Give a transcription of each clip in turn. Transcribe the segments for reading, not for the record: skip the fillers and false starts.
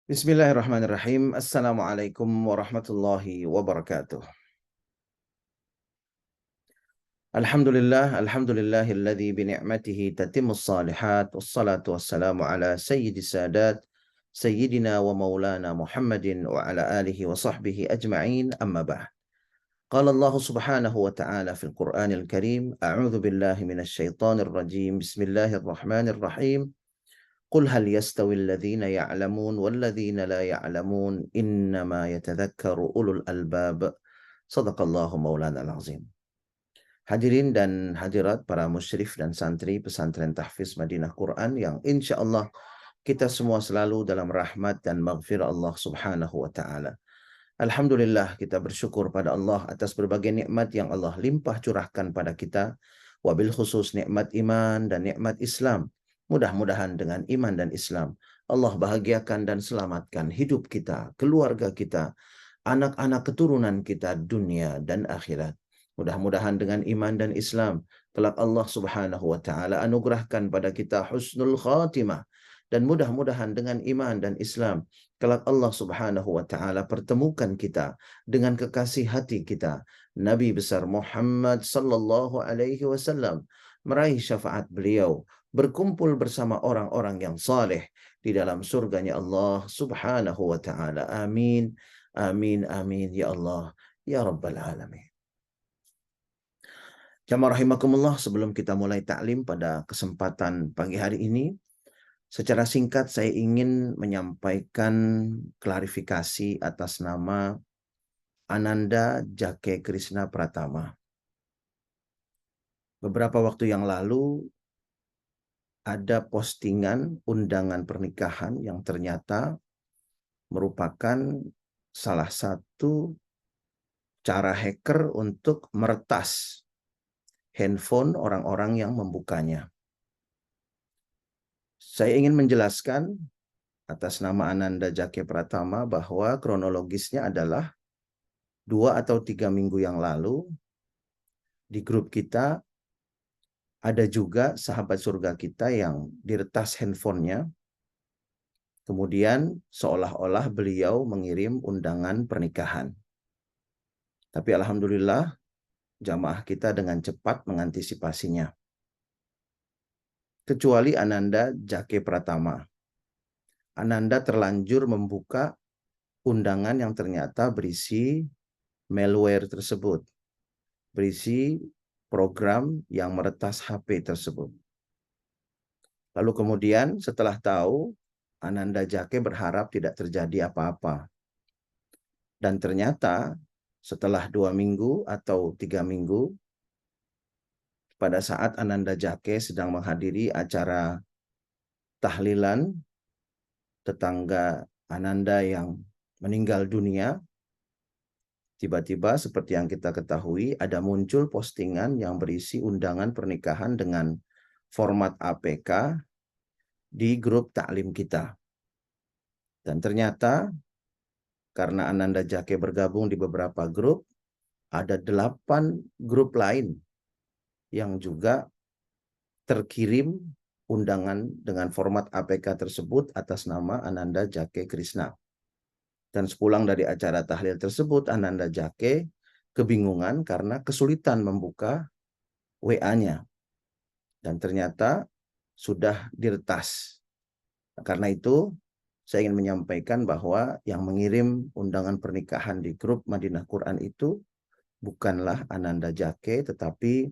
Bismillahirrahmanirrahim. Assalamualaikum warahmatullahi wabarakatuh. Alhamdulillahilladzi bi ni'matihi tatimmus shalihat wassalatu wassalamu ala sayyidis sadat sayyidina wa maulana Muhammadin wa ala alihi wa sahbihi ajma'in amma ba'd. Qala Allah subhanahu wa ta'ala fil Qur'anil Karim, a'udzu billahi minasy syaithanir rajim. Bismillahirrahmanirrahim. Qul hal yastawil ladzina ya'lamun wal ladzina la ya'lamun innama yatadzakkaru ulul albab. Shadaqallahu maulanal azim. Hadirin dan hadirat para musyrif dan santri pesantren tahfiz Madinah Quran yang insya Allah kita semua selalu dalam rahmat dan maghfirah Allah subhanahu wa ta'ala. Alhamdulillah kita bersyukur pada Allah atas berbagai nikmat yang Allah limpah curahkan pada kita, wabil khusus nikmat iman dan nikmat Islam. Mudah-mudahan dengan iman dan Islam Allah bahagiakan dan selamatkan hidup kita, keluarga kita, anak-anak keturunan kita dunia dan akhirat. Mudah-mudahan dengan iman dan Islam kelak Allah subhanahu wa ta'ala anugerahkan pada kita husnul khatimah. Dan mudah-mudahan dengan iman dan Islam kelak Allah subhanahu wa ta'ala pertemukan kita dengan kekasih hati kita, Nabi besar Muhammad sallallahu alaihi wasallam, meraih syafaat beliau, berkumpul bersama orang-orang yang saleh di dalam surganya Allah subhanahu wa ta'ala. Amin, amin, amin, ya Allah, ya Rabbal Alamin. Jamaah rahimakumullah, sebelum kita mulai taklim pada kesempatan pagi hari ini, secara singkat saya ingin menyampaikan klarifikasi atas nama Ananda Jake Krishna Pratama. Beberapa waktu yang lalu ada postingan undangan pernikahan yang ternyata merupakan salah satu cara hacker untuk meretas handphone orang-orang yang membukanya. Saya ingin menjelaskan atas nama Ananda Jake Pratama bahwa kronologisnya adalah 2 atau 3 minggu yang lalu di grup kita ada juga sahabat surga kita yang diretas handphonenya. Kemudian seolah-olah beliau mengirim undangan pernikahan. Tapi alhamdulillah jamaah kita dengan cepat mengantisipasinya. Kecuali Ananda Jake Pratama. Ananda terlanjur membuka undangan yang ternyata berisi malware tersebut, berisi program yang meretas HP tersebut. Lalu kemudian setelah tahu, Ananda Jake berharap tidak terjadi apa-apa. Dan ternyata setelah 2 minggu atau 3 minggu, pada saat Ananda Jake sedang menghadiri acara tahlilan tetangga Ananda yang meninggal dunia, tiba-tiba seperti yang kita ketahui ada muncul postingan yang berisi undangan pernikahan dengan format APK di grup taklim kita. Dan ternyata karena Ananda Jake bergabung di beberapa grup, ada 8 grup lain yang juga terkirim undangan dengan format APK tersebut atas nama Ananda Jake Krishna. Dan sepulang dari acara tahlil tersebut, Ananda Jake kebingungan karena kesulitan membuka WA-nya. Dan ternyata sudah diretas. Karena itu, saya ingin menyampaikan bahwa yang mengirim undangan pernikahan di grup Madinah Quran itu bukanlah Ananda Jake, tetapi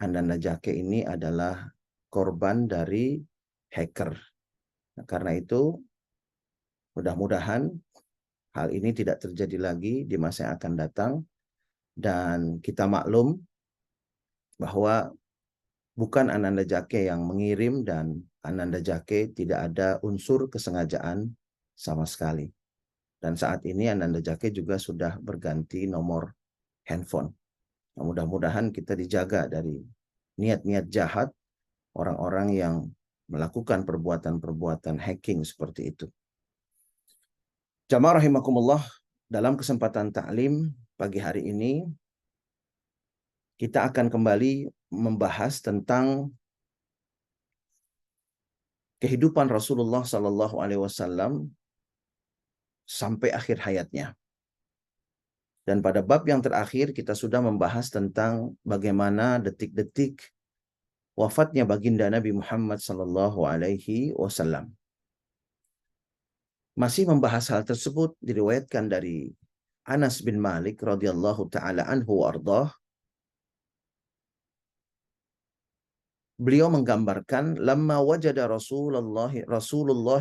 Ananda Jake ini adalah korban dari hacker. Nah, karena itu, mudah-mudahan hal ini tidak terjadi lagi di masa yang akan datang. Dan kita maklum bahwa bukan Ananda Jake yang mengirim dan Ananda Jake tidak ada unsur kesengajaan sama sekali. Dan saat ini Ananda Jake juga sudah berganti nomor handphone. Nah, mudah-mudahan kita dijaga dari niat-niat jahat orang-orang yang melakukan perbuatan-perbuatan hacking seperti itu. Jamaah rahimakumullah, dalam kesempatan taklim pagi hari ini kita akan kembali membahas tentang kehidupan Rasulullah Sallallahu Alaihi Wasallam sampai akhir hayatnya. Dan pada bab yang terakhir kita sudah membahas tentang bagaimana detik-detik wafatnya baginda Nabi Muhammad sallallahu alaihi wasallam. Masih membahas hal tersebut diriwayatkan dari Anas bin Malik radhiyallahu taala anhu wardah. Beliau menggambarkan lamma wajada Rasulullah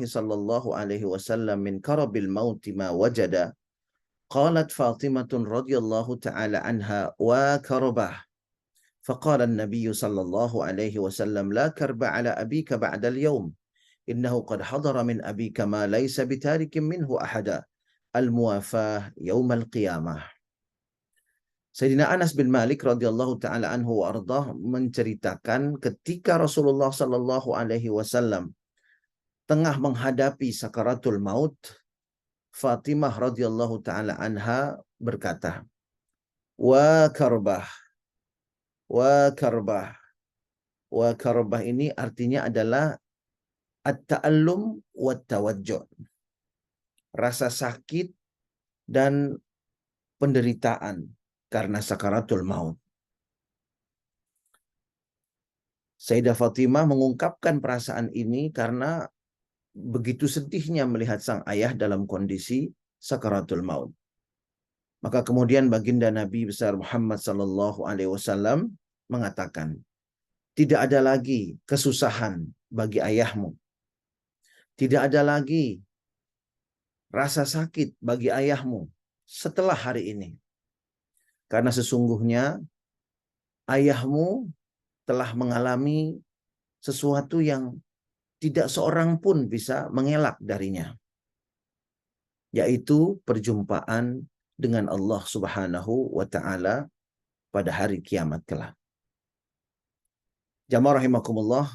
sallallahu alaihi wasallam min karabil maut ma wajada qalat Fatimah radhiyallahu taala anha wa karabah فقال النبي صلى الله عليه وسلم لا كرب على أبيك بعد اليوم إنه قد حضر من أبيك ما ليس بتارك منه أحدا الموافاة يوم القيامة. Sayyidina Anas bin Malik radhiyallahu taala anhu wardah menceritakan ketika Rasulullah sallallahu alaihi wasallam tengah menghadapi sakaratul maut, Fatimah radhiyallahu taala anha berkata, "Wa karbah, wa karbah." Wa karbah ini artinya adalah at-ta'allum wa tawajjuh. Rasa sakit dan penderitaan karena sakaratul maut. Sayyidah Fatimah mengungkapkan perasaan ini karena begitu sedihnya melihat sang ayah dalam kondisi sakaratul maut. Maka kemudian baginda Nabi besar Muhammad sallallahu alaihi wasallam mengatakan, tidak ada lagi kesusahan bagi ayahmu. Tidak ada lagi rasa sakit bagi ayahmu setelah hari ini. Karena sesungguhnya ayahmu telah mengalami sesuatu yang tidak seorang pun bisa mengelak darinya, yaitu perjumpaan dengan Allah Subhanahu wa taala pada hari kiamat kelak. Jamaah rahimakumullah,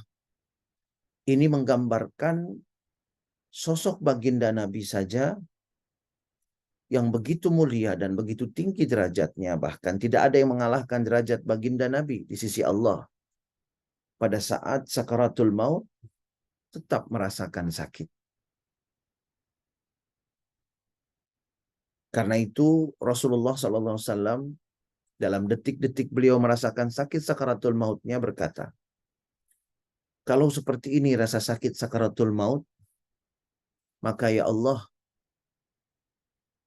ini menggambarkan sosok baginda Nabi saja yang begitu mulia dan begitu tinggi derajatnya, bahkan tidak ada yang mengalahkan derajat baginda Nabi di sisi Allah. Pada saat sakaratul maut tetap merasakan sakit. Karena itu Rasulullah SAW dalam detik-detik beliau merasakan sakit sakaratul mautnya berkata, kalau seperti ini rasa sakit sakaratul maut, maka ya Allah,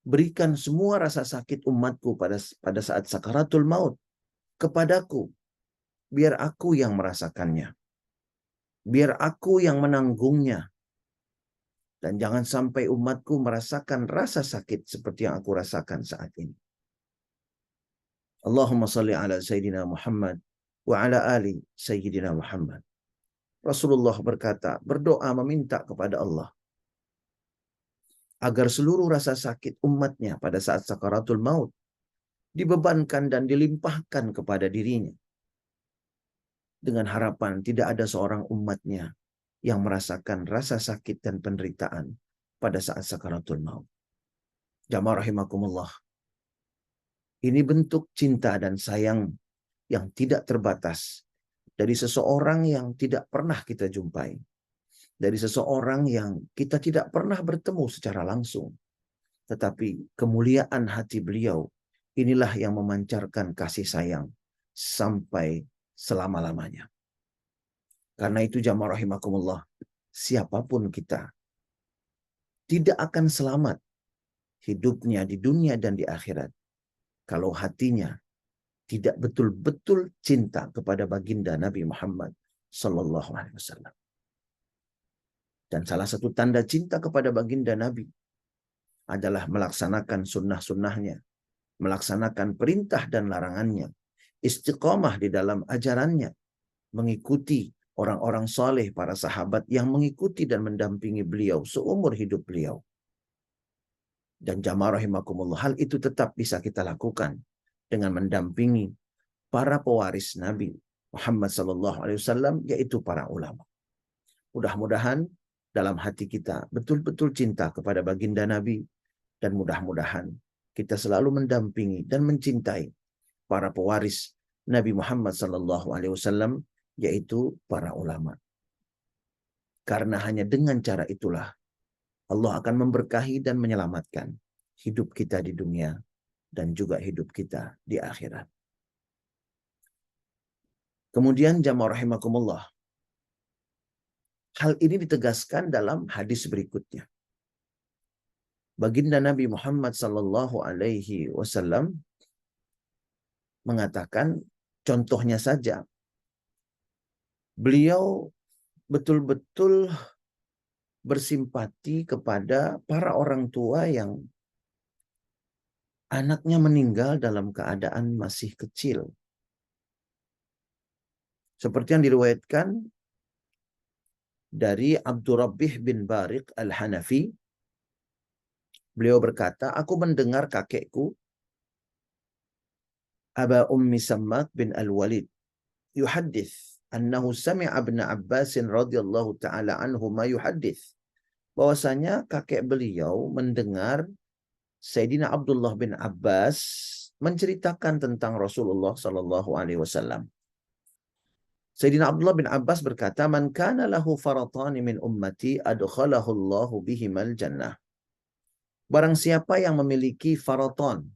berikan semua rasa sakit umatku pada saat sakaratul maut kepadaku, biar aku yang merasakannya, biar aku yang menanggungnya, dan jangan sampai umatku merasakan rasa sakit seperti yang aku rasakan saat ini. Allahumma salli ala Sayyidina Muhammad wa ala ali Sayyidina Muhammad. Rasulullah berkata, berdoa meminta kepada Allah agar seluruh rasa sakit umatnya pada saat sakaratul maut dibebankan dan dilimpahkan kepada dirinya, dengan harapan tidak ada seorang umatnya yang merasakan rasa sakit dan penderitaan pada saat sakaratul maut. Jamaah rahimakumullah, ini bentuk cinta dan sayang yang tidak terbatas dari seseorang yang tidak pernah kita jumpai, dari seseorang yang kita tidak pernah bertemu secara langsung, tetapi kemuliaan hati beliau inilah yang memancarkan kasih sayang sampai selama-lamanya. Karena itu jamaah rahimakumullah, siapapun kita tidak akan selamat hidupnya di dunia dan di akhirat kalau hatinya tidak betul-betul cinta kepada baginda Nabi Muhammad sallallahu alaihi wasallam. Dan salah satu tanda cinta kepada baginda Nabi adalah melaksanakan sunnah-sunnahnya, melaksanakan perintah dan larangannya, istiqamah di dalam ajarannya, mengikuti orang-orang soleh, para sahabat yang mengikuti dan mendampingi beliau seumur hidup beliau. Dan jamaah rahimakumullah, hal itu tetap bisa kita lakukan dengan mendampingi para pewaris Nabi Muhammad SAW, yaitu para ulama. Mudah-mudahan dalam hati kita betul-betul cinta kepada baginda Nabi, dan mudah-mudahan kita selalu mendampingi dan mencintai para pewaris Nabi Muhammad SAW, yaitu para ulama. Karena hanya dengan cara itulah Allah akan memberkahi dan menyelamatkan hidup kita di dunia dan juga hidup kita di akhirat. Kemudian jamaah rahimakumullah, hal ini ditegaskan dalam hadis berikutnya. Baginda Nabi Muhammad sallallahu alaihi wasallam mengatakan, contohnya saja, beliau betul-betul bersimpati kepada para orang tua yang anaknya meninggal dalam keadaan masih kecil. Seperti yang diriwayatkan dari Abdurrabbih bin Bariq Al-Hanafi, beliau berkata, aku mendengar kakekku Aba Ummi Sammak bin Al-Walid yuhaddits annahu sami'a Ibn Abbas radhiyallahu taala anhu ma yuhaddits, bahwasanya kakek beliau mendengar Sayyidina Abdullah bin Abbas menceritakan tentang Rasulullah sallallahu alaihi wasallam. Sayyidina Abdullah bin Abbas berkata, "Man kana lahu faratani min ummati adkhalahu Allahu bihimal jannah." Barang siapa yang memiliki faraton.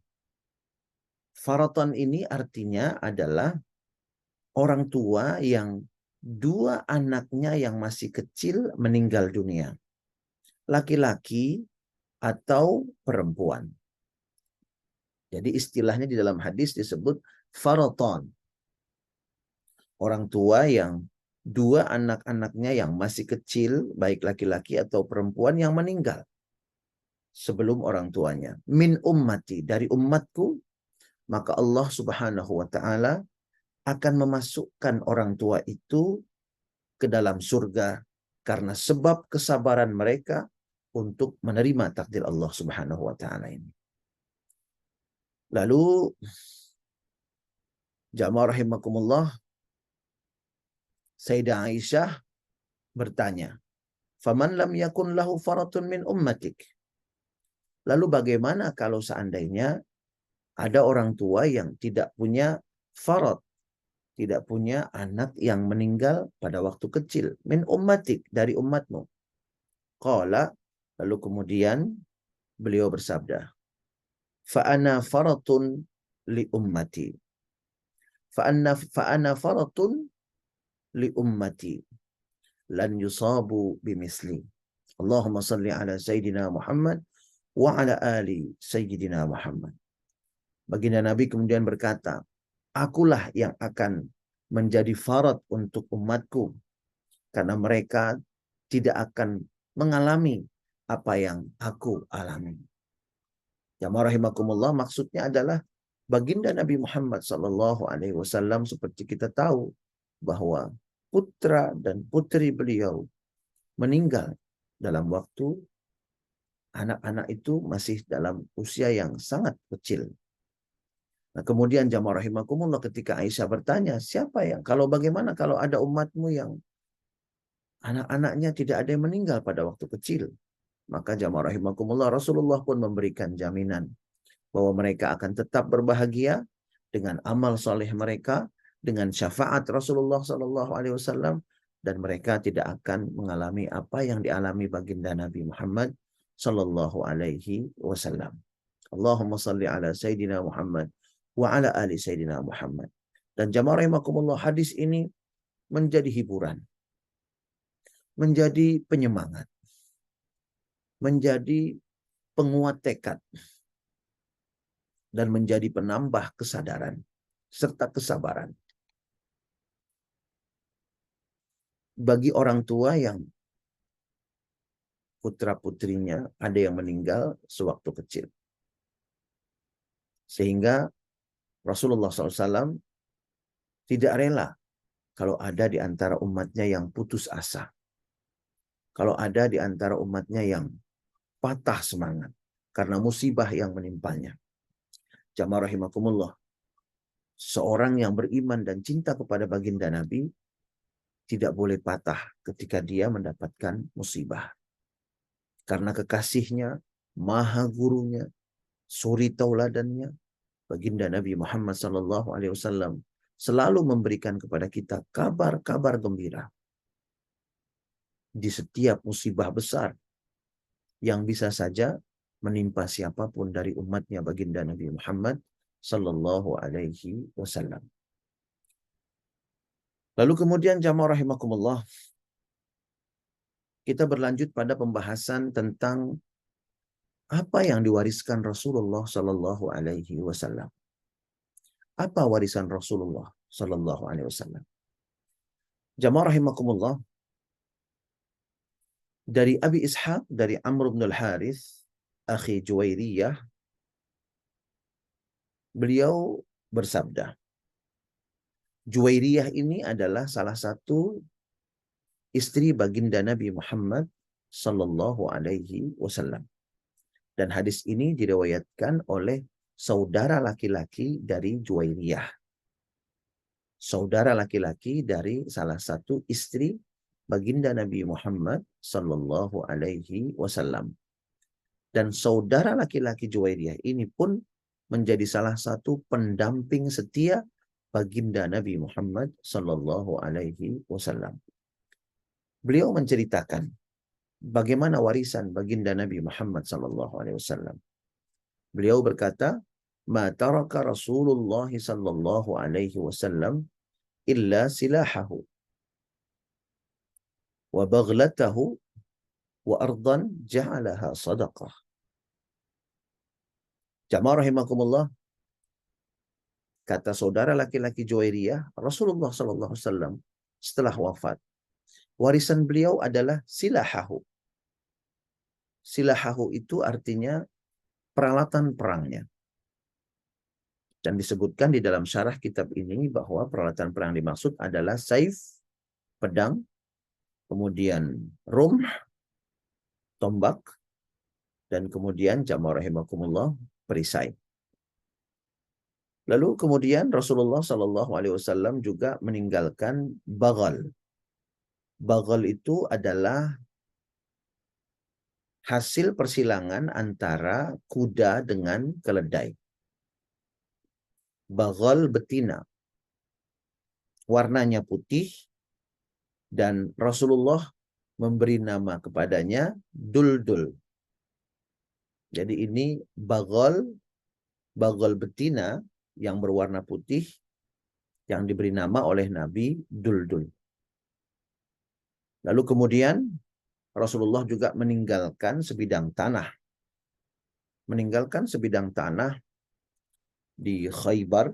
Faraton ini artinya adalah orang tua yang dua anaknya yang masih kecil meninggal dunia. Laki-laki atau perempuan. Jadi istilahnya di dalam hadis disebut faraton. Orang tua yang dua anak-anaknya yang masih kecil, baik laki-laki atau perempuan, yang meninggal sebelum orang tuanya. Min ummati, dari umatku, maka Allah Subhanahu wa taala akan memasukkan orang tua itu ke dalam surga karena sebab kesabaran mereka untuk menerima takdir Allah Subhanahu wa taala ini. Lalu jamaah rahimakumullah, Sayyidah Aisyah bertanya, "Faman lam yakun lahu faratun min ummatik?" Lalu bagaimana kalau seandainya ada orang tua yang tidak punya farat, tidak punya anak yang meninggal pada waktu kecil, min ummatik, dari umatmu? Qala, lalu kemudian beliau bersabda, "Fa'ana faratun li ummati. Fa'ana faratun li ummati. Lan yusabu bimisli. Allahumma salli ala Sayyidina Muhammad wa ala ali Sayyidina Muhammad." Baginda Nabi kemudian berkata, akulah yang akan menjadi farat untuk umatku, karena mereka tidak akan mengalami apa yang aku alami. Jamaah rahimakumullah, maksudnya adalah baginda Nabi Muhammad sallallahu alaihi wasallam, seperti kita tahu bahwa putra dan putri beliau meninggal dalam waktu anak-anak itu masih dalam usia yang sangat kecil. Nah, kemudian jamaah rahimakumullah, ketika Aisyah bertanya, bagaimana kalau ada umatmu yang anak-anaknya tidak ada yang meninggal pada waktu kecil? Maka jamaah rahimakumullah, Rasulullah pun memberikan jaminan bahwa mereka akan tetap berbahagia dengan amal soleh mereka, dengan syafaat Rasulullah SAW, dan mereka tidak akan mengalami apa yang dialami baginda Nabi Muhammad SAW. Allahumma salli ala Sayyidina Muhammad wa ala ali Sayyidina Muhammad. Dan jamaah rahimakumullah, hadis ini menjadi hiburan, menjadi penyemangat, menjadi penguat tekad, dan menjadi penambah kesadaran serta kesabaran bagi orang tua yang putra-putrinya ada yang meninggal sewaktu kecil. Sehingga Rasulullah SAW tidak rela kalau ada di antara umatnya yang putus asa, kalau ada di antara umatnya yang patah semangat karena musibah yang menimpanya. Jamaah rahimakumullah, seorang yang beriman dan cinta kepada baginda Nabi tidak boleh patah ketika dia mendapatkan musibah. Karena kekasihnya, maha gurunya, suri tauladannya, baginda Nabi Muhammad SAW selalu memberikan kepada kita kabar-kabar gembira di setiap musibah besar, yang bisa saja menimpa siapapun dari umatnya baginda Nabi Muhammad sallallahu alaihi wasallam. Lalu kemudian jamaah rahimakumullah, kita berlanjut pada pembahasan tentang apa yang diwariskan Rasulullah sallallahu alaihi wasallam. Apa warisan Rasulullah sallallahu alaihi wasallam? Jamaah rahimakumullah, dari Abi Ishaq, dari Amr bin al-Harith, akhi Juwairiyah, beliau bersabda, Juwairiyah ini adalah salah satu istri baginda Nabi Muhammad sallallahu alaihi wasallam. Dan hadis ini diriwayatkan oleh saudara laki-laki dari Juwairiyah. Saudara laki-laki dari salah satu istri baginda Nabi Muhammad sallallahu alaihi wasallam. Dan saudara laki-laki Juwairiyah ini pun menjadi salah satu pendamping setia baginda Nabi Muhammad sallallahu alaihi wasallam. Beliau menceritakan bagaimana warisan baginda Nabi Muhammad sallallahu alaihi wasallam. Beliau berkata, "Ma taraka Rasulullah sallallahu alaihi wasallam illa silahahu wa baghlatahu wa ardan ja'alaha sadaqah." Jamaah rahimakumullah, kata saudara laki-laki Juwairiyah, Rasulullah sallallahu alaihi wasallam setelah wafat, warisan beliau adalah silahahu. Silahahu itu artinya peralatan perangnya. Dan disebutkan di dalam syarah kitab ini bahwa peralatan perang dimaksud adalah saif, pedang, kemudian rumh, tombak, dan kemudian jamaah rahimakumullah, perisai. Lalu kemudian Rasulullah Shallallahu Alaihi Wasallam juga meninggalkan bagal. Bagal itu adalah hasil persilangan antara kuda dengan keledai. Bagal betina, warnanya putih, dan Rasulullah memberi nama kepadanya Duldul. Jadi ini bagal betina yang berwarna putih yang diberi nama oleh Nabi Duldul. Lalu kemudian Rasulullah juga meninggalkan sebidang tanah. Meninggalkan sebidang tanah di Khaybar.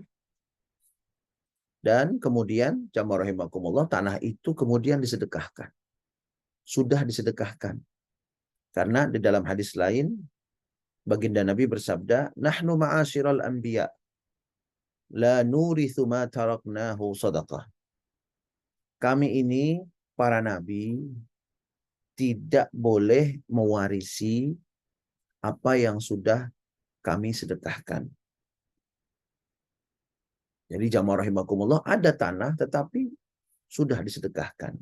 Dan kemudian, jamaah rahimakumullah, tanah itu kemudian disedekahkan. Sudah disedekahkan. Karena di dalam hadis lain, baginda Nabi bersabda, "Nahnu ma'asyiral anbiya, la nurithu ma taraknahu sadaqah." Kami ini, para nabi, tidak boleh mewarisi apa yang sudah kami sedekahkan. Jadi jamaah rahimakumullah, ada tanah tetapi sudah disedekahkan.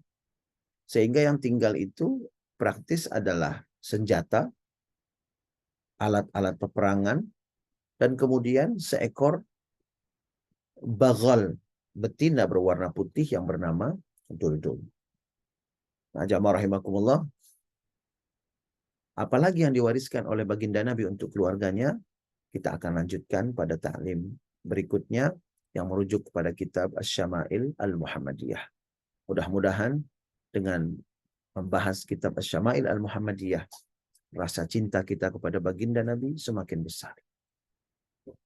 Sehingga yang tinggal itu praktis adalah senjata, alat-alat peperangan, dan kemudian seekor bagal betina berwarna putih yang bernama Duldul. Nah, jamaah rahimakumullah, apalagi yang diwariskan oleh baginda Nabi untuk keluarganya, kita akan lanjutkan pada ta'lim berikutnya yang merujuk kepada kitab Asy-Syama'il Al-Muhammadiyah. Mudah-mudahan dengan membahas kitab Asy-Syama'il Al-Muhammadiyah, rasa cinta kita kepada baginda Nabi semakin besar.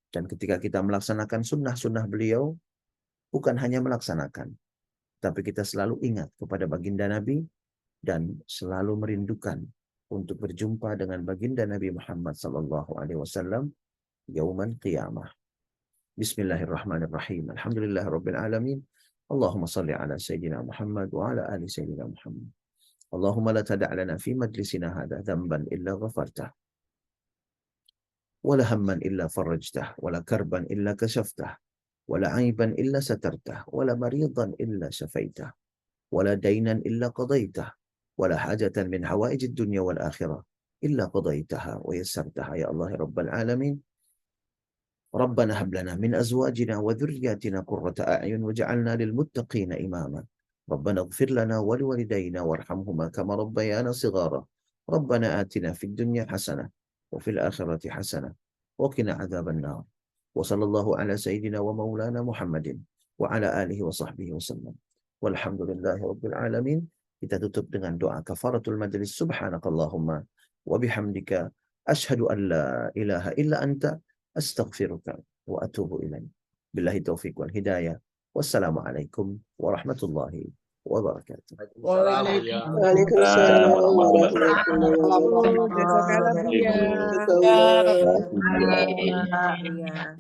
Dan ketika kita melaksanakan sunnah-sunnah beliau, bukan hanya melaksanakan, tapi kita selalu ingat kepada baginda Nabi dan selalu merindukan untuk berjumpa dengan baginda Nabi Muhammad SAW yaumal qiyamah. Bismillahirrahmanirrahim. Alhamdulillahirabbil alamin. Allahumma salli ala sayyidina Muhammad wa ala ali sayyidina Muhammad. Allahumma la tada' lana fi majlisina hadha dhanban illa ghafartah. Wa la hamman illa farajtah, wa la karban illa kashaftah, wa la 'aiban illa satartah, wa la maridan illa shafaitah, wa la daynan illa qadaitah, wa la hajatan min hawaijid dunya wal akhirah illa qadaitaha wa yassartaha ya Allah ya rabbal alamin. ربنا هب لنا من أزواجنا وذرياتنا قرة أعين وجعلنا للمتقين إماما ربنا اغفر لنا ولوالدينا وارحمهما كما ربيانا صغارا Rabbana atina fid dunya hasanah wa fil akhirati hasanah wa qina adzabannar. Wa sallallahu ala sayyidina wa maulana Muhammadin wa ala alihi wa sahbihi wasallam. Walhamdulillahi rabbil alamin. Kita tutup dengan doa kafaratul majlis. Subhanakallahumma wa bihamdika asyhadu an la ilaha illa anta astaghfiruka wa atubu ilaik. Billahi taufiq wal hidayah. Wassalamualaikum warahmatullahi wabarakatuh. Waalaikumsalam warahmatullahi wabarakatuh. Jazakallah, Buya. Jazakallah. Iya.